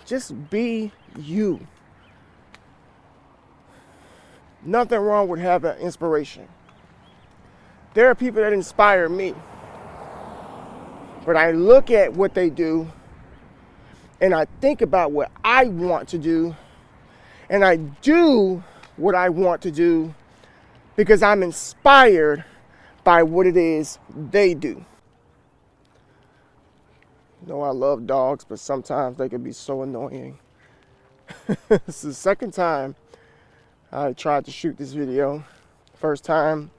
Just be you. Nothing wrong with having inspiration. There are people that inspire me. But I look at what they do and I think about what I want to do, and I do what I want to do because I'm inspired by what it is they do. You know, I love dogs, but sometimes they can be so annoying. This is the second time I tried to shoot this video. First time,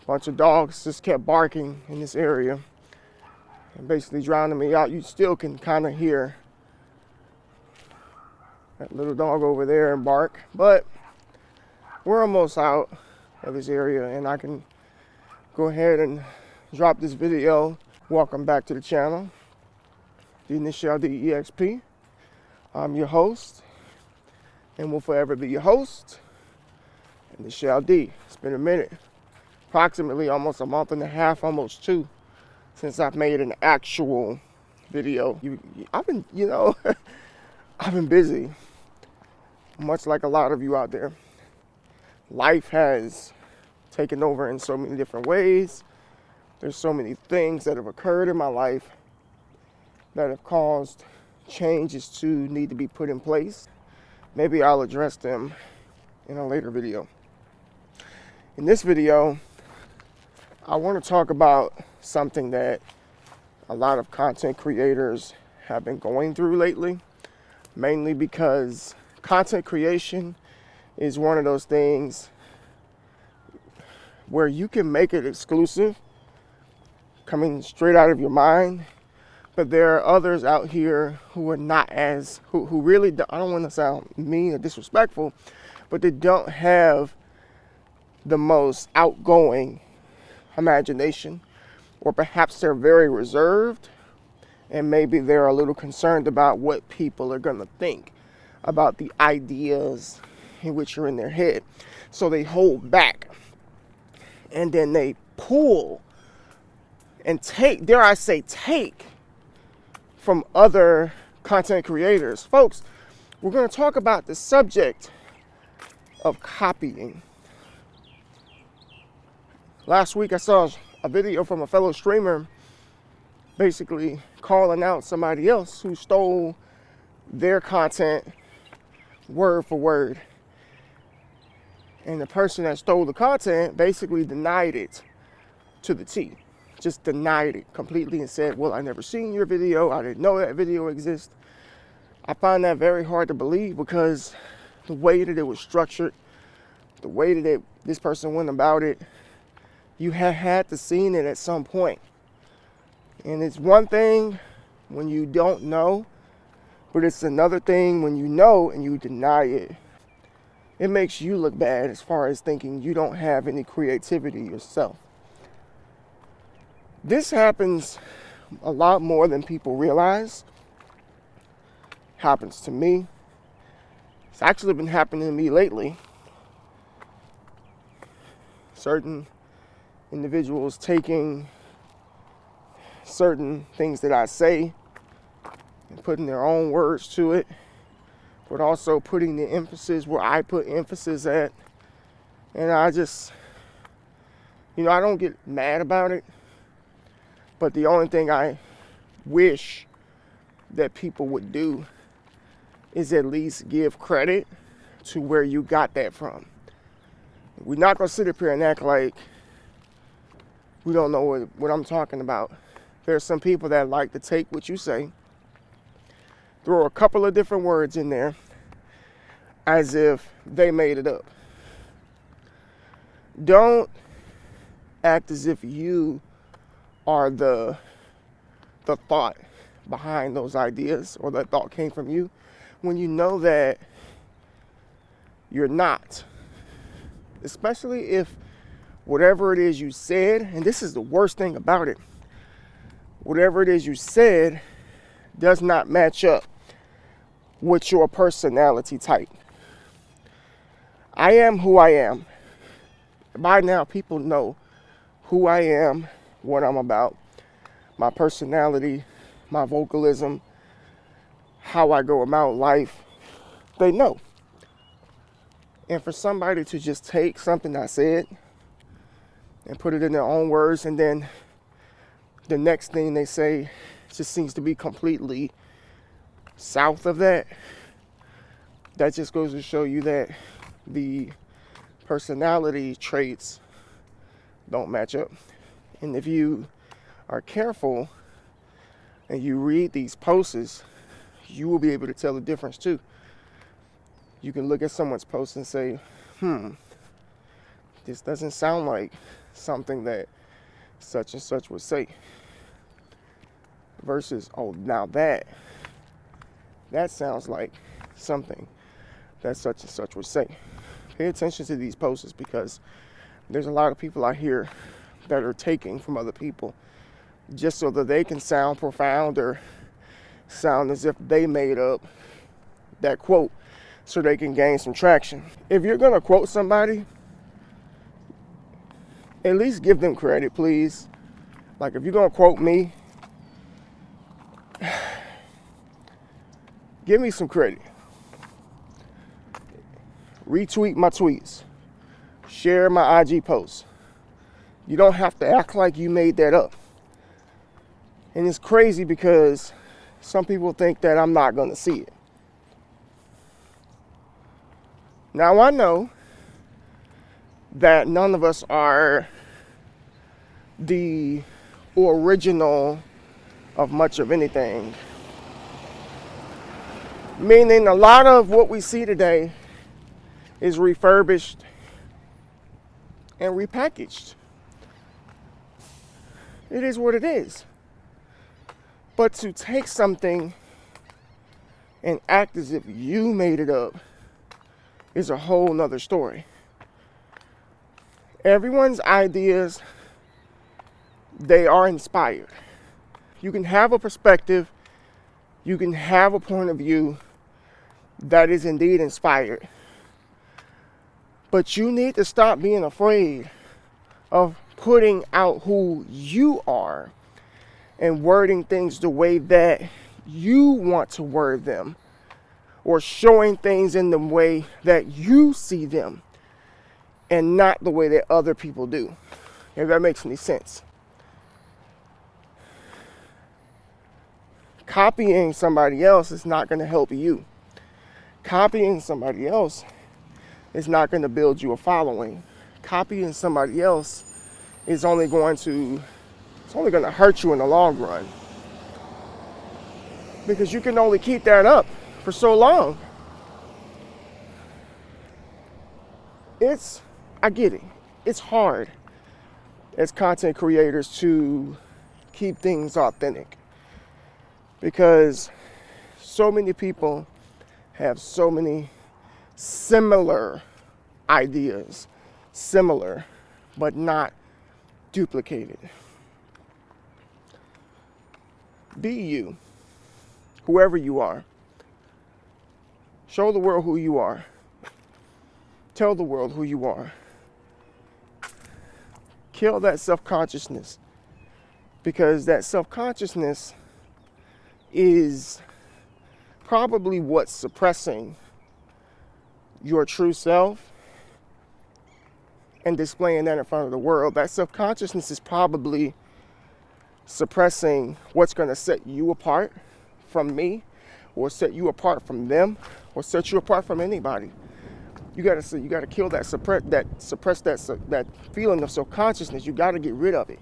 a bunch of dogs just kept barking in this area and basically drowning me out. You still can kind of hear that little dog over there and bark, but we're almost out of this area and I can go ahead and drop this video. Welcome back to the channel, The Nichelle D EXP. I'm your host and will forever be your host, Nichelle D. It's been a minute, approximately almost a month and a half, almost two, since I've made an actual video. I've been, I've been busy, much like a lot of you out there. Life has taken over in so many different ways. There's so many things that have occurred in my life that have caused changes to need to be put in place. Maybe I'll address them in a later video. In this video, I want to talk about something that a lot of content creators have been going through lately, mainly because content creation is one of those things where you can make it exclusive, coming straight out of your mind, but there are others out here who are not who really, I don't want to sound mean or disrespectful, but they don't have the most outgoing imagination, or perhaps they're very reserved and maybe they're a little concerned about what people are going to think about the ideas in which are in their head. So they hold back and then they pull and take, dare I say, take from other content creators. Folks, we're going to talk about the subject of copying. Last week I saw a video from a fellow streamer basically calling out somebody else who stole their content word for word. And the person that stole the content basically denied it to the T. Just denied it completely and said, well, I never seen your video. I didn't know that video exists. I find that very hard to believe because the way that it was structured, the way that this person went about it, you had to seen it at some point. And it's one thing when you don't know, but it's another thing when you know and you deny it. It makes you look bad as far as thinking you don't have any creativity yourself. This happens a lot more than people realize. Happens to me. It's actually been happening to me lately. Certain individuals taking certain things that I say and putting their own words to it, but also putting the emphasis where I put emphasis at. And I just, I don't get mad about it, but the only thing I wish that people would do is at least give credit to where you got that from. We're not going to sit up here and act like we don't know what I'm talking about. There's some people that like to take what you say, throw a couple of different words in there as if they made it up. Don't act as if you are the thought behind those ideas or that thought came from you when you know that you're not. Especially if whatever it is you said, and this is the worst thing about it, whatever it is you said does not match up with your personality type. I am who I am. By now, people know who I am, what I'm about, my personality, my vocalism, how I go about life, they know. And for somebody to just take something I said and put it in their own words, and then the next thing they say just seems to be completely south of that, that just goes to show you that the personality traits don't match up. And if you are careful and you read these posts, you will be able to tell the difference too. You can look at someone's post and say, this doesn't sound like something that such and such would say. Versus, oh, now that sounds like something that such and such would say. Pay attention to these posts, because there's a lot of people out here that are taking from other people just so that they can sound profound or sound as if they made up that quote so they can gain some traction. If you're going to quote somebody, at least give them credit, please. Like, if you're going to quote me, give me some credit. Retweet my tweets. Share my IG posts. You don't have to act like you made that up. And it's crazy because some people think that I'm not going to see it. Now, I know that none of us are the original of much of anything. Meaning a lot of what we see today is refurbished and repackaged. It is what it is. But to take something and act as if you made it up is a whole nother story. Everyone's ideas, they are inspired. You can have a perspective, you can have a point of view that is indeed inspired. But you need to stop being afraid of putting out who you are and wording things the way that you want to word them, or showing things in the way that you see them and not the way that other people do. If that makes any sense. Copying somebody else is not going to help you. Copying somebody else is not going to build you a following. Copying somebody else is only going to hurt you in the long run. Because you can only keep that up for so long. I get it. It's hard as content creators to keep things authentic, because so many people have so many similar ideas, similar but not duplicated. Be you, whoever you are. Show the world who you are. Tell the world who you are. Kill that self-consciousness, because that self-consciousness is probably what's suppressing your true self and displaying that in front of the world. That self-consciousness is probably suppressing what's going to set you apart from me, or set you apart from them, or set you apart from anybody. You gotta kill that, suppress that feeling of self-consciousness. You gotta get rid of it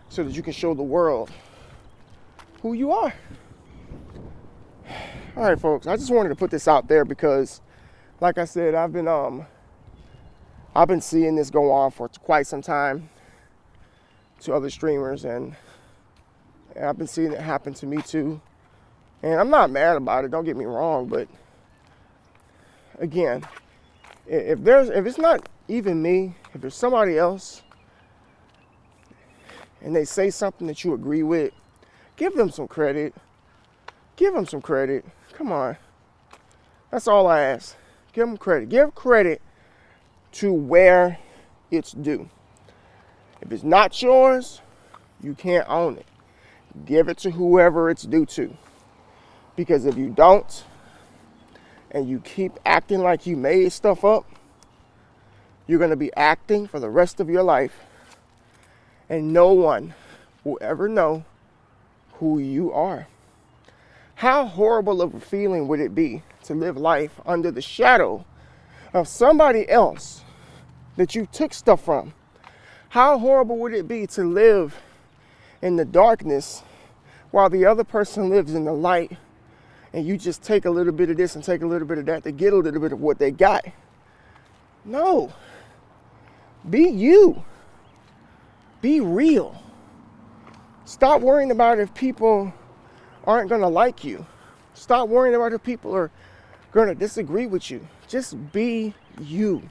so that you can show the world who you are. All right, folks. I just wanted to put this out there because, like I said, I've been seeing this go on for quite some time to other streamers, and I've been seeing it happen to me too. And I'm not mad about it. Don't get me wrong, but again, if it's not even me, if there's somebody else and they say something that you agree with, give them some credit. Give them some credit. Come on. That's all I ask. Give them credit. Give credit to where it's due. If it's not yours, you can't own it. Give it to whoever it's due to. Because if you don't, and you keep acting like you made stuff up, you're going to be acting for the rest of your life, and no one will ever know who you are. How horrible of a feeling would it be to live life under the shadow of somebody else that you took stuff from? How horrible would it be to live in the darkness while the other person lives in the light, and you just take a little bit of this and take a little bit of that to get a little bit of what they got? No. Be you. Be real. Stop worrying about if people aren't going to like you. Stop worrying about if people are going to disagree with you. Just be you.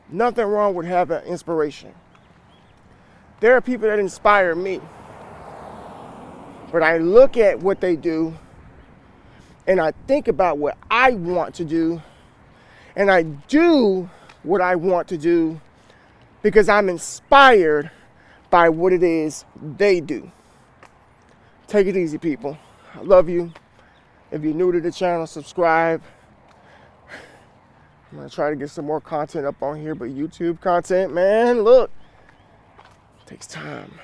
Nothing wrong with having inspiration. There are people that inspire me. But I look at what they do and I think about what I want to do, and I do what I want to do because I'm inspired by what it is they do. Take it easy, people. I love you. If you're new to the channel, subscribe. I'm going to try to get some more content up on here, but YouTube content, man, look, it takes time.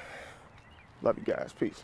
Love you guys. Peace.